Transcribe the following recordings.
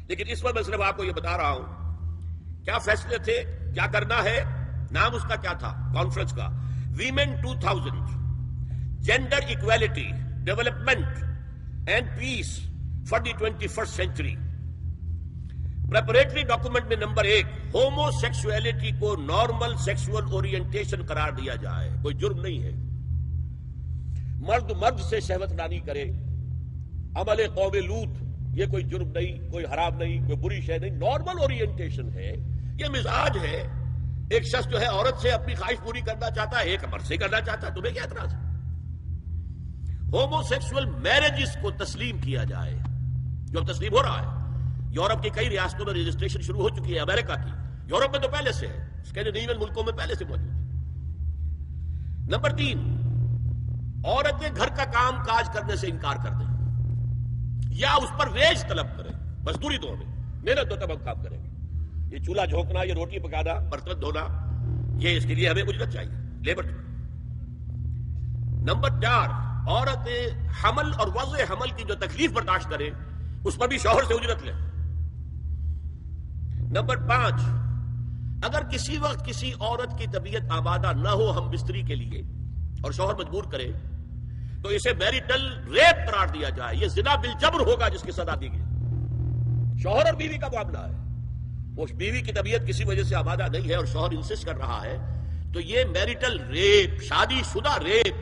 لیکن اس پر میں صرف آپ کو یہ بتا رہا ہوں کیا فیصلے تھے، کیا کرنا ہے. نام اس کا کیا تھا کانفرنس کا؟ Women 2000 gender equality development and peace for the 21st century. Preparatory document میں نمبر 1 ہومو سیکسولیٹی کو نارمل سیکسول اورینٹیشن قرار دیا جائے. کوئی جرم نہیں ہے. مرد مرد سے شہوت رانی کرے، عمل قوم لوط، یہ کوئی جرم نہیں، کوئی حرام نہیں، کوئی بری شے نہیں. نارمل اورینٹیشن ہے، یہ مزاج ہے. ایک شخص جو ہے عورت سے اپنی خواہش پوری کرنا چاہتا ہے، ایک مرد سے کرنا چاہتا ہے، تمہیں کیا اعتراض ہے؟ ہومو سیکسول میرجز کو تسلیم کیا جائے، جو تسلیم ہو رہا ہے. یورپ کی کئی ریاستوں میں رجسٹریشن شروع ہو چکی ہے، امریکہ کی، یورپ میں تو پہلے سے ہے، اسکینڈینیوین ملکوں میں پہلے سے موجود ہے. نمبر 3 عورتیں گھر کا کام کاج کرنے سے انکار کر دیں یا اس پر ویج طلب کریں، مزدوری دو ہمیں، محنت دو تب ہم کام کریں گے. یہ چولہا جھونکنا، یہ روٹی پکانا، برتن دھونا، یہ اس کے لیے ہمیں اجرت چاہیے، لیبر. نمبر 4 عورتیں حمل اور وضع حمل کی جو تکلیف برداشت کریں اس پر بھی شوہر سے اجرت لیں. نمبر 5 اگر کسی وقت کسی عورت کی طبیعت آمادہ نہ ہو ہم بستری کے لیے اور شوہر مجبور کرے تو اسے میریٹل ریپ قرار دیا جائے. یہ زنا بالجبر ہوگا جس کی سزا دی گئی. شوہر اور بیوی کا معاملہ ہے، وہ بیوی کی طبیعت کسی وجہ سے آمادہ نہیں ہے اور شوہر انسسٹ کر رہا ہے تو یہ میریٹل ریپ، شادی شدہ ریپ،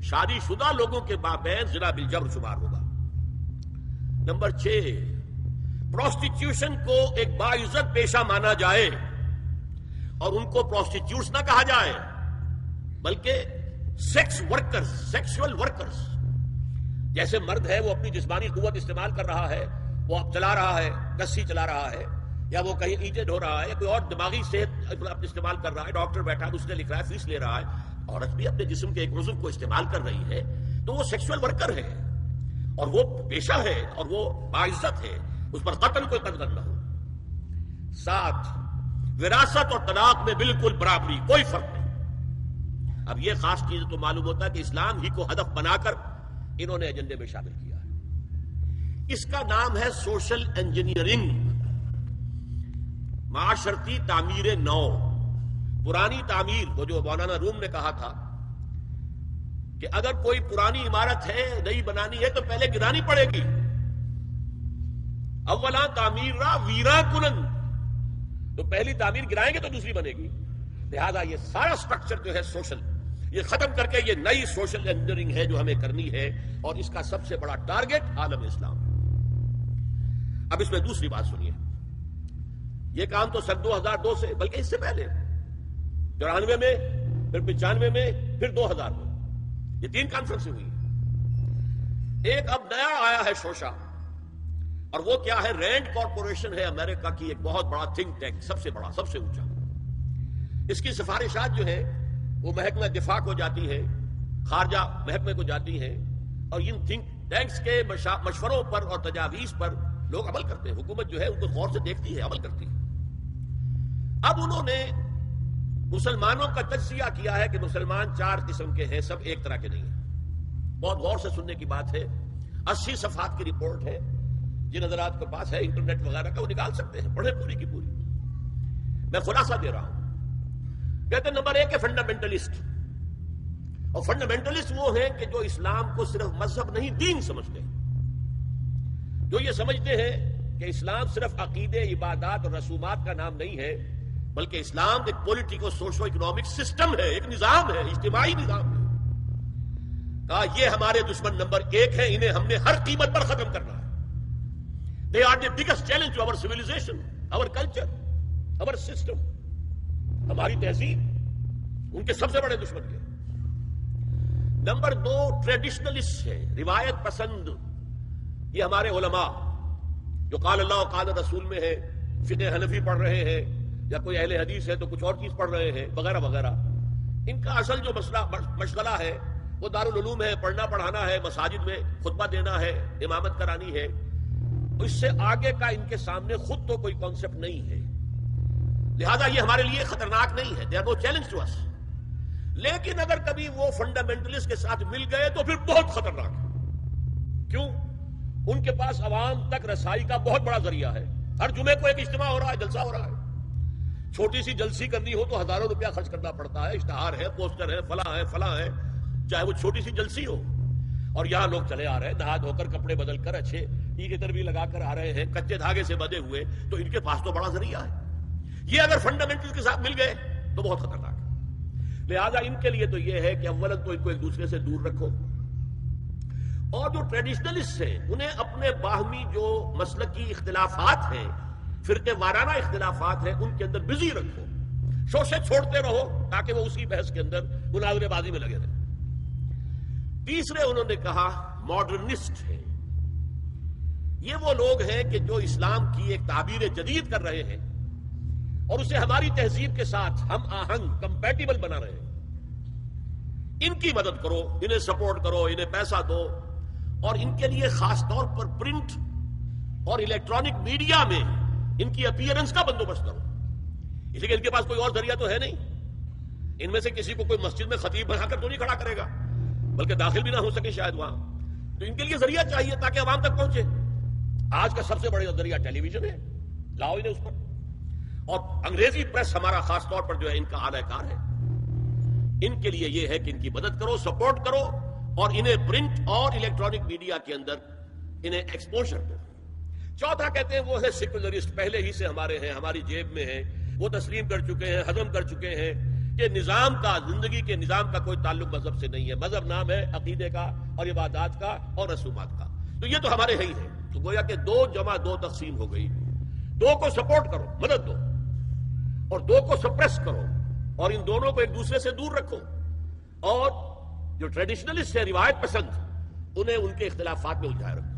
شادی شدہ لوگوں کے مابین زنا بالجبر شمار ہوگا. نمبر 6 پروسٹیٹیوشن کو ایک باعزت پیشہ مانا جائے اور ان کو پروسٹیٹیوٹس نہ کہا جائے بلکہ سیکس ورکرز، سیکسول ورکرز. جیسے مرد ہے وہ اپنی جسمانی قوت استعمال کر رہا ہے، وہ اب چلا رہا ہے، رسی چلا رہا ہے، یا وہ کہیں اینٹیں ڈھو رہا ہے، کوئی اور دماغی صحت استعمال کر رہا ہے، ڈاکٹر بیٹھا اس نے لکھ رہا ہے، فیس لے رہا ہے. عورت بھی اپنے جسم کے ایک عضو کو استعمال کر رہی ہے تو وہ سیکسول ورکر ہے اور وہ پیشہ ہے اور وہ باعزت ہے، اس پر قتل کوئی قدر نہ ہو. 7 وراثت اور طلاق میں بالکل برابری، کوئی فرق نہیں. اب یہ خاص چیز تو معلوم ہوتا ہے کہ اسلام ہی کو ہدف بنا کر انہوں نے ایجنڈے میں شامل کیا ہے. اس کا نام ہے سوشل انجینئرنگ، معاشرتی تعمیر نو. پرانی تعمیر، وہ جو مولانا روم نے کہا تھا کہ اگر کوئی پرانی عمارت ہے نئی بنانی ہے تو پہلے گرانی پڑے گی. اولا تعمیر را ویرا کنن، تو پہلی تعمیر گرائیں گے تو دوسری بنے گی. لہذا یہ سارا سٹرکچر جو ہے سوشل، یہ ختم کر کے یہ نئی سوشل انجینئرنگ ہے جو ہمیں کرنی ہے، اور اس کا سب سے بڑا ٹارگٹ عالم اسلام. اب اس میں دوسری بات سنیے. یہ کام تو سن 2002 سے، بلکہ اس سے پہلے 94 میں، پھر 95 میں، پھر 2000 میں، یہ 3 کانفرنسیں ہوئی. ایک اب نیا آیا ہے شوشا، اور وہ کیا ہے؟ رینڈ کارپوریشن ہے امریکہ کی ایک بہت بڑا تھنک ٹینک، سب سے بڑا، سب سے اونچا. اس کی سفارشات جو ہے وہ محکمہ دفاع کو جاتی ہے، خارجہ محکمے کو جاتی ہیں، اور ان تھنک ٹینکس کے مشوروں پر اور تجاویز پر لوگ عمل کرتے ہیں. حکومت جو ہے ان کو غور سے دیکھتی ہے، عمل کرتی ہے. اب انہوں نے مسلمانوں کا تجزیہ کیا ہے کہ مسلمان 4 قسم کے ہیں، سب ایک طرح کے نہیں ہیں. بہت غور سے سننے کی بات ہے. 80 صفحات کی رپورٹ ہے. جن حضرات کے پاس ہے انٹرنیٹ وغیرہ کا وہ نکال سکتے ہیں، پڑھیں پوری کی پوری. میں خلاصہ دے رہا ہوں. کہتے ہیں نمبر 1 ہے فنڈامنٹلسٹ. اور فنڈامنٹلسٹ وہ ہیں کہ جو اسلام کو صرف مذہب نہیں دین سمجھتے ہیں، جو یہ سمجھتے ہیں کہ اسلام صرف عقیدے، عبادات اور رسومات کا نام نہیں ہے، بلکہ اسلام ایک پولیٹیکو سوشو اکنامک سسٹم ہے، ایک نظام ہے، اجتماعی نظام ہے. کہا یہ ہمارے دشمن نمبر 1 ہیں، انہیں ہم نے ہر قیمت پر ختم کرنا ہے. They are the biggest challenge to our civilization, our culture, our system. ہماری تہذیب ان کے سب سے بڑے دشمن کے. نمبر 2 ٹریڈیشنلسٹ ہے، روایت پسند. یہ ہمارے علماء جو قال اللہ و قال رسول میں ہے، فقہ حنفی پڑھ رہے ہیں، یا کوئی اہل حدیث ہے تو کچھ اور چیز پڑھ رہے ہیں، وغیرہ وغیرہ. ان کا اصل جو مشغلہ ہے وہ دارالعلوم ہے، پڑھنا پڑھانا ہے، مساجد میں خطبہ دینا ہے، امامت کرانی ہے. اس سے آگے کا ان کے سامنے خود تو کوئی کانسیپٹ نہیں ہے. لہذا یہ ہمارے لیے خطرناک نہیں ہے. They are no challenge to us. لیکن اگر کبھی وہ فنڈامنٹلسٹ کے ساتھ مل گئے تو پھر بہت خطرناک ہے. کیوں؟ ان کے پاس عوام تک رسائی کا بہت بڑا ذریعہ ہے. ہر جمعے کو ایک اجتماع ہو رہا ہے، جلسہ ہو رہا ہے. چھوٹی سی جلسی کرنی ہو تو ہزاروں روپیہ خرچ کرنا پڑتا ہے، اشتہار ہے، پوسٹر ہے، فلاں ہے، چاہے وہ چھوٹی سی جلسی ہو. اور یہاں لوگ چلے آ رہے ہیں نہا دھو کر، کپڑے بدل کر، اچھے عطر بھی لگا کر آ رہے ہیں، کچے دھاگے سے بدے ہوئے. تو ان کے پاس تو بڑا ذریعہ ہے. یہ اگر فنڈامنٹل کے ساتھ مل گئے تو بہت خطرناک ہے. لہذا ان کے لیے تو یہ ہے کہ اولا تو ان کو ایک دوسرے سے دور رکھو، اور جو ٹریڈیشنلسٹ ہیں انہیں اپنے باہمی جو مسلکی اختلافات ہیں، فرقے وارانہ اختلافات ہیں، ان کے اندر بزی رکھو. شوشے چھوڑتے رہو تاکہ وہ اسی بحث کے اندر مناظرے بازی میں لگے رہیں. تیسرے انہوں نے کہا ماڈرنسٹ ہیں. یہ وہ لوگ ہیں کہ جو اسلام کی ایک تعبیر جدید کر رہے ہیں اور اسے ہماری تہذیب کے ساتھ ہم آہنگ کمپیٹیبل بنا رہے ہیں. ان کی مدد کرو، انہیں سپورٹ کرو، انہیں پیسہ دو، اور ان کے لیے خاص طور پر پرنٹ اور الیکٹرانک میڈیا میں ان کی اپیئرنس کا بندوبست کرو. اس لیے کہ ان کے پاس کوئی اور ذریعہ تو ہے نہیں. ان میں سے کسی کو کوئی مسجد میں خطیب بنا کر تو نہیں کھڑا کرے گا، بلکہ داخل بھی نہ ہو سکے شاید وہاں. تو ان کے لیے ذریعہ چاہیے تاکہ عوام تک پہنچے. آج کا سب سے بڑا ذریعہ ٹیلی ویژن ہے، لاؤ انہیں اس پر. اور انگریزی پریس ہمارا خاص طور پر جو ہے ان کا اعلی کار ہے. ان کے لیے یہ ہے کہ ان کی مدد کرو، سپورٹ کرو، اور انہیں پرنٹ اور الیکٹرانک میڈیا کے اندر انہیں ایکسپوژر دو. چوتھا کہتے ہیں وہ ہے سیکولرسٹ. پہلے ہی سے ہمارے ہیں، ہماری جیب میں ہیں، وہ تسلیم کر چکے ہیں، ہضم کر چکے ہیں کہ نظام کا، زندگی کے نظام کا کوئی تعلق مذہب سے نہیں ہے. مذہب نام ہے عقیدے کا اور عبادات کا اور رسومات کا. تو یہ تو ہمارے ہی ہیں. تو گویا کہ 2 جمع 2 تقسیم ہو گئی. 2 کو سپورٹ کرو، مدد دو، اور 2 کو سپریس کرو، اور ان دونوں کو ایک دوسرے سے دور رکھو. اور جو ٹریڈیشنلسٹ ہے، روایت پسند، انہیں ان کے اختلافات میں الجھائے رکھو.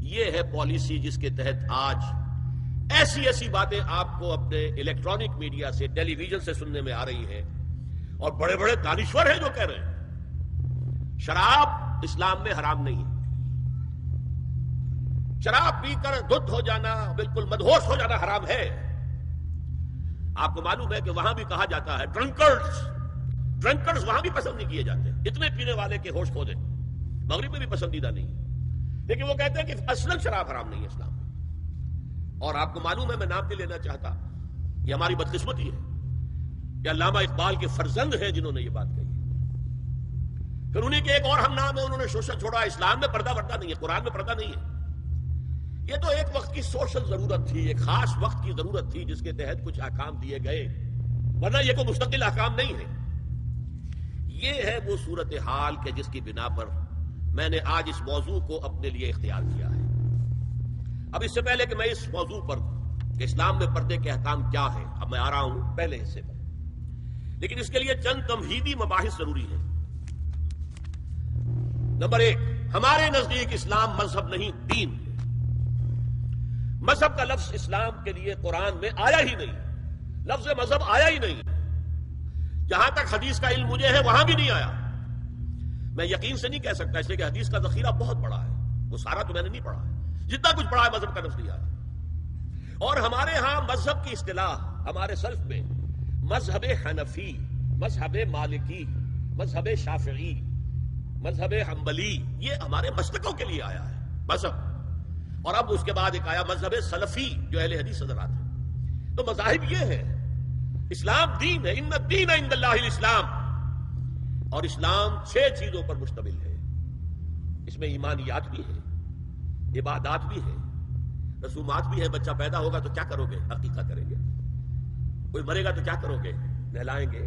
یہ ہے پالیسی جس کے تحت آج ایسی باتیں آپ کو اپنے الیکٹرانک میڈیا سے، ٹیلی ویژن سے سننے میں آ رہی ہیں. اور بڑے بڑے دانشور ہیں جو کہہ رہے ہیں شراب اسلام میں حرام نہیں ہے. شراب پی کر دھت ہو جانا، بالکل مدہوش ہو جانا حرام ہے. آپ کو معلوم ہے کہ وہاں بھی کہا جاتا ہے ڈرنکرز وہاں بھی پسند نہیں کیے جاتے. اتنے پینے والے کے ہوش کھو دیں. مغرب میں بھی پسندیدہ نہیں، لیکن وہ کہتے ہیں کہ اصلاً شراب حرام نہیں ہے اسلام میں. اور آپ کو معلوم ہے، میں نام نہیں لینا چاہتا، یہ ہماری بدقسمتی ہے کہ علامہ اقبال کے فرزند ہیں جنہوں نے یہ بات کہی. پھر انہیں کے ایک اور ہم نام ہے، انہوں نے شوشہ چھوڑا. اسلام میں پردہ نہیں ہے، قرآن میں پردہ نہیں ہے. یہ تو ایک وقت کی سوشل ضرورت تھی، ایک خاص وقت کی ضرورت تھی جس کے تحت کچھ احکام دیے گئے، ورنہ یہ کوئی مستقل احکام نہیں ہے. یہ ہے وہ صورتحال کہ جس کی بنا پر میں نے آج اس موضوع کو اپنے لیے اختیار کیا ہے. اب اس سے پہلے کہ میں اس موضوع پر کہ اسلام میں پردے کے احکام کیا ہیں، اب میں آ رہا ہوں پہلے حصے پر، لیکن اس کے لیے چند تمہیدی مباحث ضروری ہیں. نمبر 1، ہمارے نزدیک اسلام مذہب نہیں، دین ہے. مذہب کا لفظ اسلام کے لیے قرآن میں آیا ہی نہیں، لفظ مذہب آیا ہی نہیں. جہاں تک حدیث کا علم مجھے ہے وہاں بھی نہیں آیا. میں یقین سے نہیں کہہ سکتا، اس لیے کہ حدیث کا ذخیرہ بہت بڑا ہے، وہ سارا تو میں نے نہیں پڑھا ہے. جتنا کچھ پڑھا ہے مذہب کا لفظ نہیں آیا. اور ہمارے ہاں مذہب کی اصطلاح ہمارے سلف میں مذہب حنفی، مذہب مالکی، مذہب شافعی، مذہب حنبلی، یہ ہمارے مسلکوں کے لیے آیا ہے مذہب. اور اب اس کے بعد ایک آیا مذہب سلفی جو اہل حدیث حضرات ہیں. تو مذاہب یہ ہے. اسلام دین ہے، ان الدین عند اللہ الاسلام. اور اسلام 6 چیزوں پر مشتمل ہے. اس میں ایمانیات بھی ہے، عبادات بھی ہے، رسومات بھی ہے. بچہ پیدا ہوگا تو کیا کرو گے؟ عقیقہ کریں گے. کوئی مرے گا تو کیا کرو گے؟ نہلائیں گے،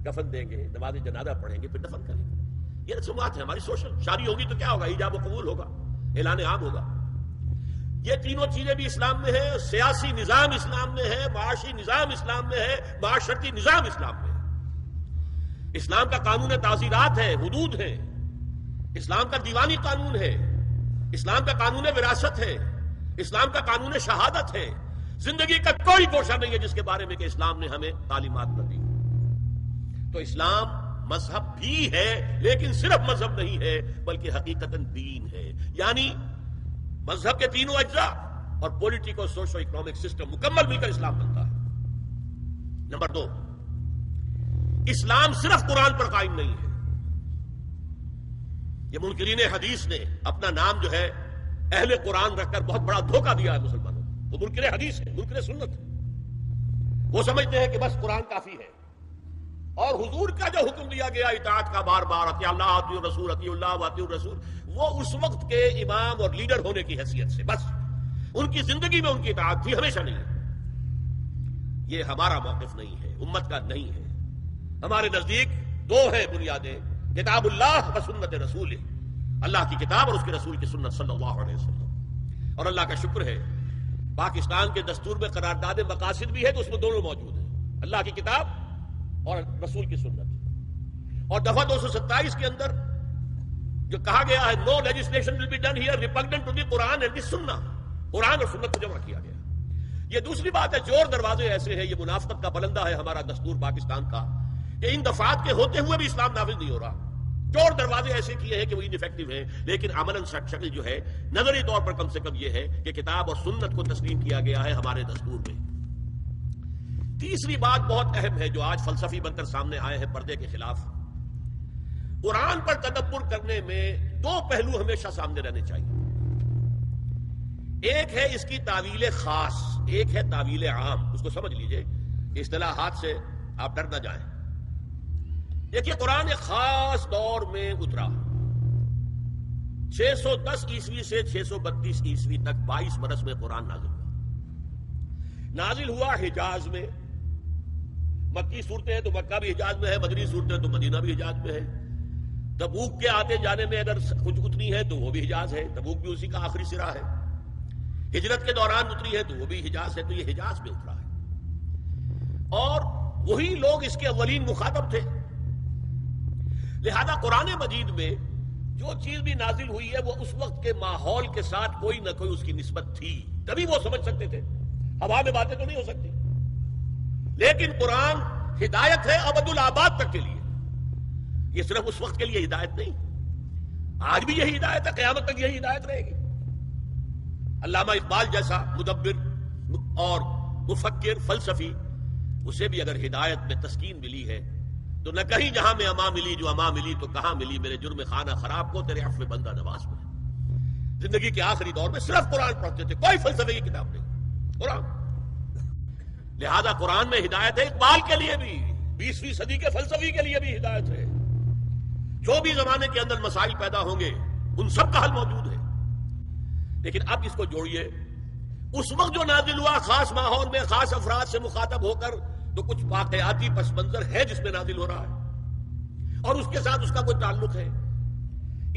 کفن دیں گے، نماز جنازہ پڑھیں گے، پھر دفن کریں گے. یہ رسومات ہے ہماری سوشل. شادی ہوگی تو کیا ہوگا؟ ایجاب و قبول ہوگا، اعلان عام ہوگا. یہ تینوں چیزیں بھی اسلام میں ہے. سیاسی نظام اسلام میں ہے، معاشی نظام اسلام میں ہے، معاشرتی نظام اسلام میں ہے. اسلام کا قانون تعزیرات ہے، حدود ہے. اسلام کا دیوانی قانون ہے. اسلام کا قانون وراثت ہے. اسلام کا قانون شہادت ہے. زندگی کا کوئی گوشہ نہیں ہے جس کے بارے میں کہ اسلام نے ہمیں تعلیمات نہ دی. تو اسلام مذہب بھی ہے، لیکن صرف مذہب نہیں ہے بلکہ حقیقتاً دین ہے. یعنی مذہب کے تینوں اجزاء اور پولیٹیکل سوشو اکنامک سسٹم مکمل مل کر اسلام بنتا ہے. نمبر 2، اسلام صرف قرآن پر قائم نہیں ہے. یہ منکرین حدیث نے اپنا نام جو ہے اہل قرآن رکھ کر بہت بڑا دھوکہ دیا ہے مسلمانوں کو. وہ منکر حدیث ہے، منکر سنت ہے. وہ سمجھتے ہیں کہ بس قرآن کافی ہے. اور حضور کا جو حکم دیا گیا اطاعت کا بار بار، اطیع اللہ اطیع الرسول اطیع اللہ واطیع الرسول، وہ اس وقت کے امام اور لیڈر ہونے کی حیثیت سے بس ان کی زندگی میں ان کی اطاعت تھی، ہمیشہ نہیں ہے. یہ ہمارا موقف نہیں ہے، امت کا نہیں ہے. ہمارے نزدیک دو ہیں بنیادیں، کتاب اللہ و سنت رسول، اللہ کی کتاب اور اس کے رسول کی سنت صلی اللہ علیہ وسلم. اور اللہ کا شکر ہے پاکستان کے دستور میں قرارداد مقاصد بھی ہے تو اس میں دونوں موجود ہیں، اللہ کی کتاب اور رسول کی سنت. اور دفعہ 227 کے اندر جو کہا گیا ہے no legislation will be done here repugnant to the Quran and the Sunnah, Quran اور سنت کو جمع کیا گیا. یہ دوسری بات ہے، جور دروازے ایسے ہیں، یہ منافقت کا پلندہ ہے ہمارا دستور پاکستان کا، کہ ان دفعات کے ہوتے ہوئے بھی اسلام نافذ نہیں ہو رہا. جور دروازے ایسے کیے ہیں کہ وہ انفیکٹو ہیں، لیکن عملاً شکل جو ہے نظری طور پر کم سے کم یہ ہے کہ کتاب اور سنت کو تسلیم کیا گیا ہے ہمارے دستور میں. تیسری بات بہت اہم ہے جو آج فلسفی بن کر سامنے آئے ہیں پردے کے خلاف. قرآن پر تدبر کرنے میں دو پہلو ہمیشہ سامنے رہنے چاہیے. ایک ہے اس کی تعویل خاص، ایک ہے تعویل عام. اس کو سمجھ لیجئے، اصطلاحات سے آپ ڈر نہ جائیں. دیکھیے قرآن ایک خاص دور میں اترا، 610 عیسوی سے 632 عیسوی تک 22 برس میں قرآن نازل ہوا. نازل ہوا حجاز میں. مکی صورتیں ہیں تو مکہ بھی حجاز میں ہے، مدنی صورتیں تو مدینہ بھی حجاز میں ہے. تبوک کے آتے جانے میں اگر کچھ اتنی ہے تو وہ بھی حجاز ہے، تبوک بھی اسی کا آخری سرا ہے. ہجرت کے دوران اتری ہے تو وہ بھی حجاز ہے. تو یہ حجاز میں اترا ہے اور وہی لوگ اس کے اولین مخاطب تھے. لہذا قرآن مجید میں جو چیز بھی نازل ہوئی ہے وہ اس وقت کے ماحول کے ساتھ کوئی نہ کوئی اس کی نسبت تھی، تبھی وہ سمجھ سکتے تھے. ہوا میں باتیں تو نہیں ہو سکتی. لیکن قرآن ہدایت ہے ابد الآباد تک کے لیے. یہ صرف اس وقت کے لیے ہدایت نہیں، آج بھی یہی ہدایت ہے، قیامت تک یہی ہدایت رہے گی. علامہ اقبال جیسا مدبر اور مفکر فلسفی، اسے بھی اگر ہدایت میں تسکین ملی ہے تو نہ کہیں جہاں میں اما ملی جو اما ملی تو کہاں ملی میرے جرم خانہ خراب کو تیرے عفو بندہ نواز میں. زندگی کے آخری دور میں صرف قرآن پڑھتے تھے، کوئی فلسفے کی کتاب نہیں، قرآن. لہذا قرآن میں ہدایت ہے اقبال کے لیے بھی، 20ویں صدی کے فلسفی کے لیے بھی ہدایت ہے. جو بھی زمانے کے اندر مسائل پیدا ہوں گے ان سب کا حل موجود ہے. لیکن اب اس کو جوڑیے، اس وقت جو نازل ہوا خاص ماحول میں خاص افراد سے مخاطب ہو کر، تو کچھ واقعاتی پس منظر ہے جس میں نازل ہو رہا ہے اور اس کے ساتھ اس کا کوئی تعلق ہے.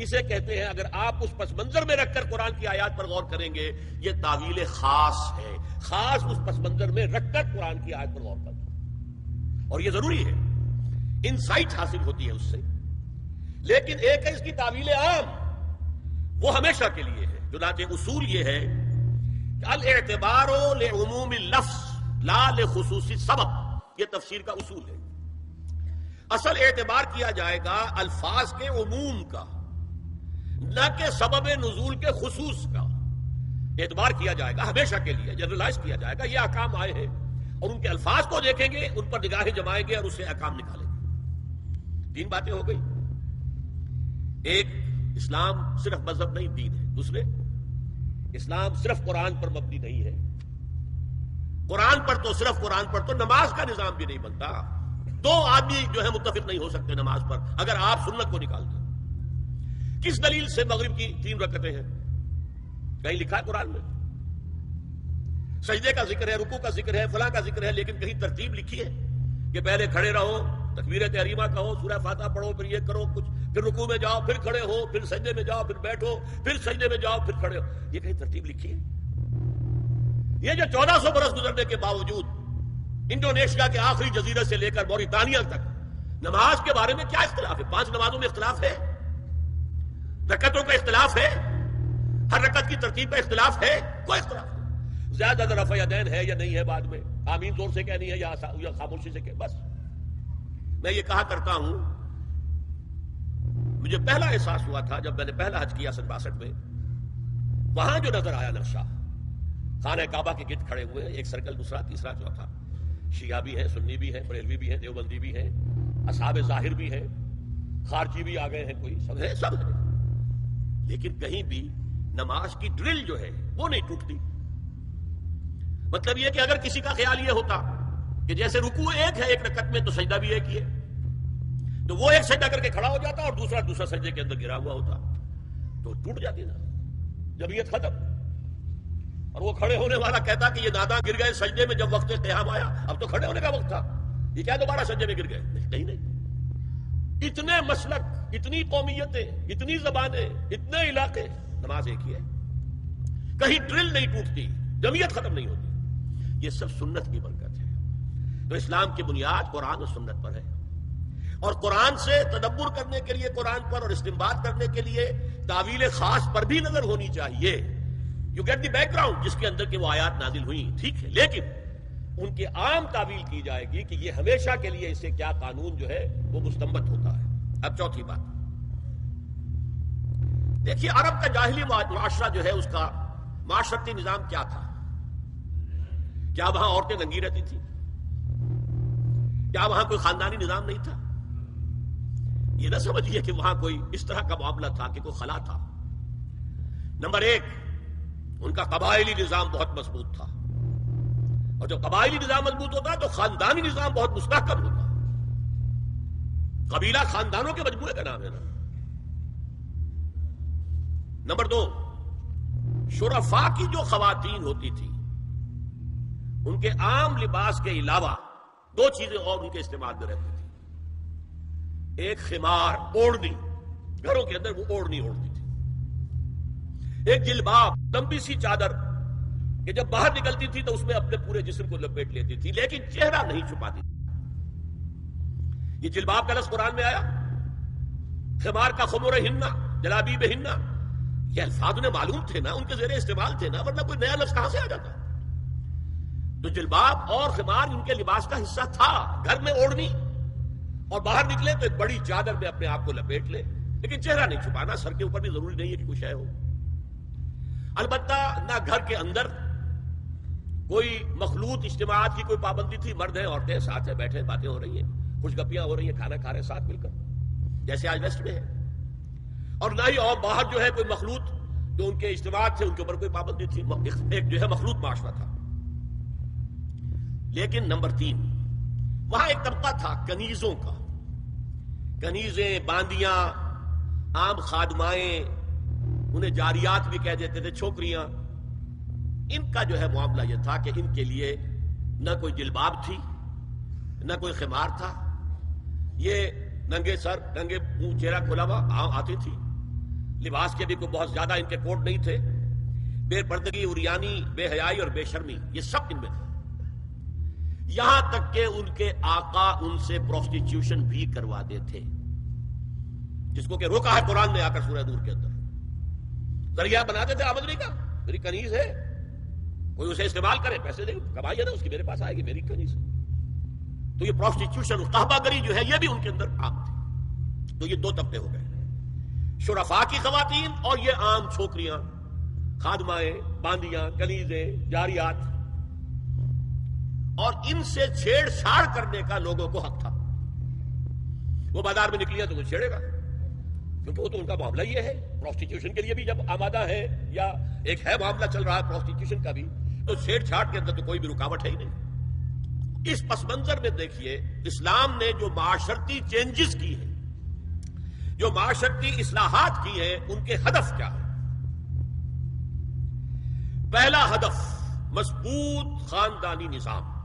اسے کہتے ہیں، اگر آپ اس پس منظر میں رکھ کر قرآن کی آیات پر غور کریں گے، یہ تعویل خاص ہے. خاص اس پس منظر میں رکھ کر قرآن کی آیت پر غور کریں، اور یہ ضروری ہے، انسائٹ حاصل ہوتی ہے اس سے. لیکن ایک ہے اس کی تعویل عام، وہ ہمیشہ کے لیے ہے. چنانچہ اصول یہ ہے کہ الاعتبار لعموم اللفظ لا لخصوص سبب، یہ تفسیر کا اصول ہے. اصل اعتبار کیا جائے گا الفاظ کے عموم کا، نہ کہ سبب نزول کے خصوص کا. اعتبار کیا جائے گا ہمیشہ کے لیے، جنرلائز کیا جائے گا. یہ احکام آئے ہیں اور ان کے الفاظ کو دیکھیں گے، ان پر نگاہیں جمائیں گے اور اس سے احکام نکالیں گے. 3 باتیں ہو گئی. ایک، اسلام صرف مذہب نہیں، دین ہے. دوسرے، اسلام صرف قرآن پر مبنی نہیں ہے. قرآن پر تو صرف قرآن پر تو نماز کا نظام بھی نہیں بنتا. 2 آدمی جو ہے متفق نہیں ہو سکتے نماز پر اگر آپ سنت کو نکال دیں. کس دلیل سے مغرب کی 3 رکعتیں ہیں؟ کہیں لکھا ہے قرآن میں؟ سجدے کا ذکر ہے، رکوع کا ذکر ہے، فلاں کا ذکر ہے، لیکن کہیں ترتیب لکھی ہے کہ پہلے کھڑے رہو، تکبیر تحریمہ کہو، سورہ فاتحہ پڑھو، پھر یہ کرو کچھ، پھر رکوع میں جاؤ، پھر کھڑے ہو، پھر سجدے میں جاؤ، پھر بیٹھو، پھر سجدے میں جاؤ، پھر کھڑے ہو؟ یہ کہیں ترتیب لکھی ہے؟ یہ جو 1400 برس گزرنے کے باوجود انڈونیشیا کے آخری جزیرے سے لے کر موریتانیہ تک نماز کے بارے میں کیا اختلاف ہے؟ 5 نمازوں میں اختلاف ہے، رکعتوں کا اختلاف ہے، ہر رکعت کی ترتیب کا اختلاف ہے، کوئی اختلاف نہیں. زیادہ رفع یدین ہے یا نہیں ہے، بعد میں آمین زور سے کہنی ہے یا خاموشی سے بس. میں یہ کہا کرتا ہوں، مجھے پہلا احساس ہوا تھا جب میں نے پہلا حج کیا 62 میں. وہاں جو نظر آیا نقشہ، خانہ کعبہ کے گرد کھڑے ہوئے، ایک سرکل، دوسرا، تیسرا، چوتھا، شیعہ بھی ہیں، سنی بھی ہیں، بریلوی بھی ہیں، دیوبندی بھی ہیں، اصحاب ظاہر بھی ہیں، خارجی بھی آ گئے ہیں، کوئی سب ہے، سب ہے. لیکن کہیں بھی نماز کی ڈرل جو ہے وہ نہیں ٹوٹتی. مطلب یہ کہ اگر کسی کا خیال یہ ہوتا کہ جیسے رکوع ایک ہے ایک رکعت میں تو سجدہ بھی ایک ہی ہے، تو وہ ایک سجدہ کر کے کھڑا ہو جاتا اور دوسرا سجدے کے اندر گرا ہوا ہوتا تو ٹوٹ جاتی نا، جمعیت ختم۔ اور وہ کھڑے ہونے والا کہتا کہ یہ ناداں گر گئے سجدے میں جب وقت قیام آیا، اب تو کھڑے ہونے کا وقت تھا، یہ کیا دوبارہ سجدے میں گر گئے؟ کہیں نہیں۔ اتنے مسلک، اتنی قومیتیں، اتنی زبانیں، اتنے علاقے، نماز ایک ہی ہے، کہیں ڈرل نہیں ٹوٹتی، جمعیت ختم نہیں ہوتی۔ یہ سب سنت کی برکت ہے۔ تو اسلام کی بنیاد قرآن اور سنت پر ہے، اور قرآن سے تدبر کرنے کے لیے، قرآن پر اور استنباط کرنے کے لیے تعویل خاص پر بھی نظر ہونی چاہیے۔ You get the background جس کے اندر کہ وہ آیات نازل ہوئی، ٹھیک ہے، لیکن ان کے عام تعویل کی جائے گی کہ یہ ہمیشہ کے لیے اس سے کیا قانون جو ہے وہ مستنبط ہوتا ہے۔ اب چوتھی بات دیکھیے، عرب کا جاہلی معاشرہ جو ہے اس کا معاشرتی نظام کیا تھا؟ کیا وہاں عورتیں ننگی رہتی تھیں؟ کیا وہاں کوئی خاندانی نظام نہیں تھا؟ یہ نہ سمجھیے کہ وہاں کوئی اس طرح کا معاملہ تھا کہ کوئی خلا تھا۔ نمبر ایک، ان کا قبائلی نظام بہت مضبوط تھا، اور جب قبائلی نظام مضبوط ہوتا تو خاندانی نظام بہت مستحکم ہوتا۔ قبیلہ خاندانوں کے مجموعے کا نام ہے نا۔ نمبر دو، شرفاء کی جو خواتین ہوتی تھی ان کے عام لباس کے علاوہ دو چیزیں اور ان کے استعمال میں رہتی تھی۔ ایک خمار، اوڑھنی، گھروں کے اندر وہ اوڑھنی اوڑھتی تھی۔ ایک جلباب، لمبی سی چادر کہ جب باہر نکلتی تھی تو اس میں اپنے پورے جسم کو لپیٹ لیتی تھی، لیکن چہرہ نہیں چھپاتی تھی۔ یہ جلباب کا لفظ قرآن میں آیا، خمار کا خمرہن، جلابیبہن، یہ الفاظ انہیں معلوم تھے نا، ان کے زیر استعمال تھے نا، ورنہ کوئی نیا لفظ کہاں سے آ جاتا؟ تو جلباب اور خمار ان کے لباس کا حصہ تھا، گھر میں اوڑھنی، اور باہر نکلے تو ایک بڑی چادر میں اپنے آپ کو لپیٹ لے، لیکن چہرہ نہیں چھپانا، سر کے اوپر بھی ضروری نہیں ہے کہ کوئی شے ہو۔ البتہ نہ گھر کے اندر کوئی مخلوط اجتماعات کی کوئی پابندی تھی، مرد ہیں عورتیں ساتھ ہیں، بیٹھے باتیں ہو رہی ہیں، کچھ گپیاں ہو رہی ہیں، کھانا کھا رہے ہیں ساتھ مل کر، جیسے آج ویسٹ میں ہے۔ اور نہ ہی اور باہر جو ہے کوئی مخلوط جو ان کے اجتماعات تھے ان کے اوپر کوئی پابندی تھی، ایک جو ہے مخلوط معاشرہ تھا۔ لیکن نمبر تین، وہاں ایک طبقہ تھا کنیزوں کا، کنیزیں، باندیاں، عام خادمائیں، انہیں جاریات بھی کہہ دیتے تھے، چھوکریاں۔ ان کا جو ہے معاملہ یہ تھا کہ ان کے لیے نہ کوئی جلباب تھی، نہ کوئی خمار تھا، یہ ننگے سر، ننگے منہ، چہرہ کھلا ہوا آتی تھی۔ لباس کے بھی کوئی بہت زیادہ ان کے کوڈ نہیں تھے، بے پردگی، عریانی، بے حیائی اور بے شرمی، یہ سب ان میں تھے۔ یہاں تک کہ ان کے آقا ان سے پروسٹیٹیوشن بھی کرواتے تھے، جس کو کہ روکا ہے قرآن نے آ کر سورہ نور کے اندر۔ ذریعہ بناتے تھے آمدنی کا، میری کنیز ہے، کوئی اسے استعمال کرے، پیسے دے، کمائی ہے نا اس کی، میرے پاس آئے گی، میری کنیز ہے۔ تو یہ پروسٹیٹیوشن، قحبہ گری جو ہے، یہ بھی ان کے اندر عام تھی۔ تو یہ دو طبقے ہو گئے، شرفاء کی خواتین اور یہ عام چھوکریاں، خادمائیں، باندیاں، کنیزیں، جاریات۔ اور ان سے چھیڑ چھاڑ کرنے کا لوگوں کو حق تھا۔ وہ بازار میں نکلی ہے تو وہ چھیڑے گا، کیونکہ وہ تو ان کا معاملہ یہ ہے۔ پروسٹیٹیوشن کے لیے بھی جب آمادہ ہے یا ایک ہے معاملہ چل رہا ہے پروسٹیٹیوشن کا بھی، تو چھیڑ چھاڑ کے اندر تو کوئی بھی رکاوٹ ہے ہی نہیں۔ اس پس منظر میں دیکھیے اسلام نے جو معاشرتی چینجز کی ہیں، جو معاشرتی اصلاحات کی ہیں، ان کے ہدف کیا ہے؟ پہلا ہدف مضبوط خاندانی نظام۔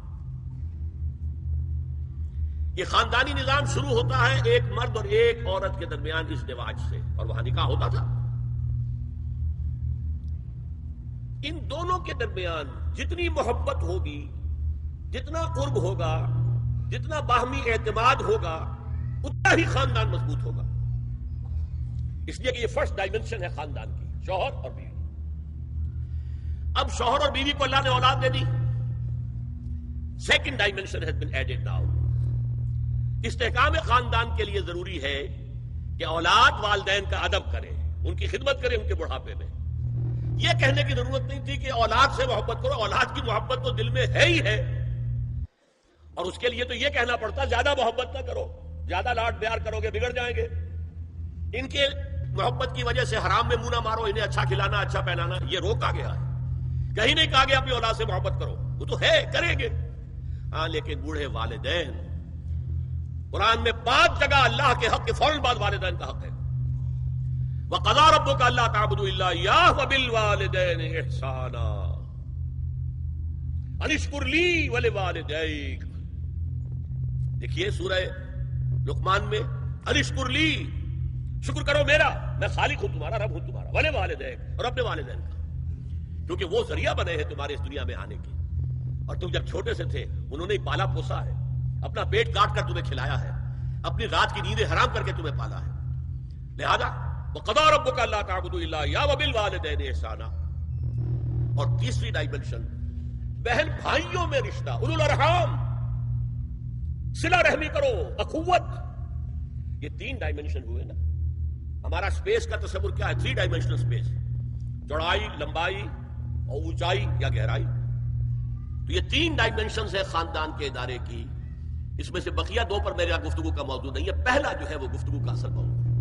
یہ خاندانی نظام شروع ہوتا ہے ایک مرد اور ایک عورت کے درمیان ازدواج سے، اور وہاں نکاح ہوتا تھا۔ ان دونوں کے درمیان جتنی محبت ہوگی، جتنا قرب ہوگا، جتنا باہمی اعتماد ہوگا، اتنا ہی خاندان مضبوط ہوگا۔ اس لیے کہ یہ فرسٹ ڈائمنشن ہے خاندان کی، شوہر اور بیوی۔ اب شوہر اور بیوی کو اللہ نے اولاد دے دی، second dimension has been added now. استحکام خاندان کے لیے ضروری ہے کہ اولاد والدین کا ادب کرے، ان کی خدمت کرے ان کے بڑھاپے میں۔ یہ کہنے کی ضرورت نہیں تھی کہ اولاد سے محبت کرو، اولاد کی محبت تو دل میں ہے ہی ہے، اور اس کے لیے تو یہ کہنا پڑتا زیادہ محبت نہ کرو، زیادہ لاڈ پیار کرو گے بگڑ جائیں گے۔ ان کے محبت کی وجہ سے حرام میں منہ نہ مارو، انہیں اچھا کھلانا، اچھا پہنانا، یہ روکا گیا ہے۔ کہیں نہیں کہا گیا اپنی اولاد سے محبت کرو۔ وہ تو ہے کریں گے. ہاں لیکن بوڑھے والدین، قرآن میں 5 جگہ اللہ کے حق کے فوراً بعد والدین کا حق ہے. وَقَضَىٰ رَبُّكَ أَلَّا تَعْبُدُوا إِلَّا إِيَّاهُ وَبِالْوَالِدَيْنِ إِحْسَانًا أَنِ اشْكُرْ لِي وَلِوَالِدَيْكَ. دیکھیے سورہ لقمان میں أَنِ اشْكُرْ لِي، شکر کرو میرا، میں خالق ہوں تمہارا، رب ہوں تمہارا، وَلِوَالِدَيْكَ، اور اپنے والدین کا، کیونکہ وہ ذریعہ بنے ہیں تمہارے اس دنیا میں آنے کے. اور تم جب چھوٹے سے تھے انہوں نے پالا پوسا ہے، اپنا پیٹ کاٹ کر تمہیں کھلایا ہے، اپنی رات کی نیندیں حرام کر کے تمہیں پالا ہے. لہذا وَقَضَىٰ رَبُّكَ أَلَّا تَعْبُدُوا إِلَّا إِيَّاهُ وَبِالْوَالِدَيْنِ إِحْسَانًا. اور تیسری ڈائمنشن بہن بھائیوں میں رشتہ، اولو الارحام، صلہ رحمی کرو، اخوت. یہ 3 ڈائمنشن ہوئے نا. ہمارا سپیس کا تصور کیا ہے؟ 3 ڈائمنشنل سپیس، چوڑائی، لمبائی اور اونچائی یا گہرائی. تو یہ 3 ڈائمنشنز ہے خاندان کے ادارے کی. اس میں سے بقیہ 2 پر میرا گفتگو کا موضوع نہیں ہے. پہلا جو ہے وہ گفتگو کا اصل موضوع ہے.